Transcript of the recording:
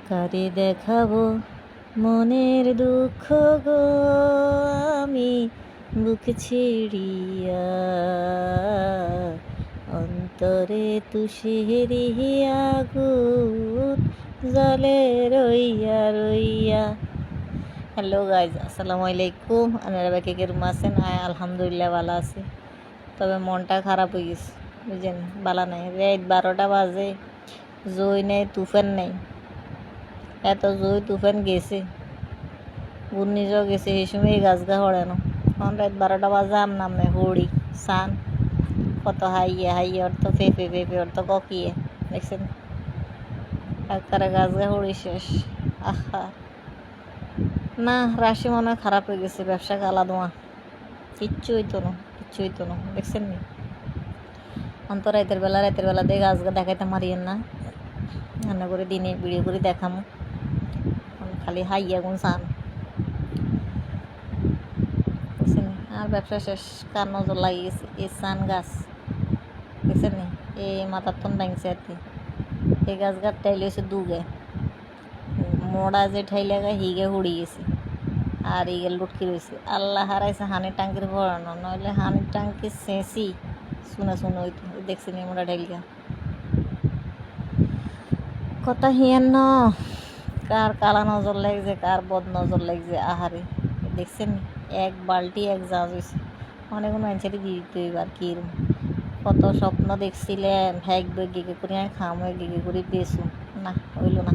কারে দেখাবো মনের দুঃখ গো আমি বুক ছিড়িয়া, অন্তরে তুষেরি আগুন জলে রইয়া রইয়া। হ্যালো গাইজ, আসসালামু আলাইকুম। আপনারা বাকি কেরম আছেন? আলহামদুলিল্লাহ ভালো আছি, তবে মনটা খারাপ হয়ে গেছে, বুঝছেন? ভালো নাই। রাত 12টা বাজে, জই নেই, তুফান নেই। এত জই তুফান গেছে, ঘূর্ণিঝড় গেছে, এই সময় এই গাছ গা হড়ানো। এখন রাত 12টা বাজে, আম নাম নেই হড়ি সান কত হাইয়ে হাইয়ে অর্থ ফেপে ফেপে অর্থ ককিয়ে দেখছেন, একবারে গাছ গা হড়ি শেষ। আহা না, রাশি মনে হয় খারাপ হয়ে গেছে, ব্যবসা কালা ধোঁয়া, কিচ্ছু হইতো না, কিচ্ছু হইতো না, দেখছেন নি? অন্ত রাতের বেলা দিয়ে গাছ গা দেখাইতে মারিয়েন না, রান্না করে দিনে ভিডিও করে দেখামো, খালি হাইয়া গুণ সান, দেখছেন? আর ব্যবসা শেষ, কার নজর লাগিয়ে গেছে এই সান গাছ, দেখছেন নি? এই মাথার তন ডাইছে আর কি। এই গাছ গাছ টাইলে হয়েছে দুগে, মোড়া যে ঠাইলে গা হিগে উড়ি গেছে, আর ইগে লুটকি রয়েছে। আল্লাহ হারাইছে হানির টাঙ্কির ভরানো, নইলে হানির টাঙ্কি শেষই শুনে শুনে হইতো। দেখছি নি মোড়া ঠাইলগা কথা হিয়ান ন, কার কালা নজর লাগছে, কার বদ নজর লাগছে। আহারে দেখছেন, এক বালতি এক জাহাজ হয়েছে, অনেক মানুষের দিতে এবার কিরম। কত স্বপ্ন দেখছিলেন, হ্যাক বই গিগে করে খাম, গিগে করে বেসুন, না হইল না।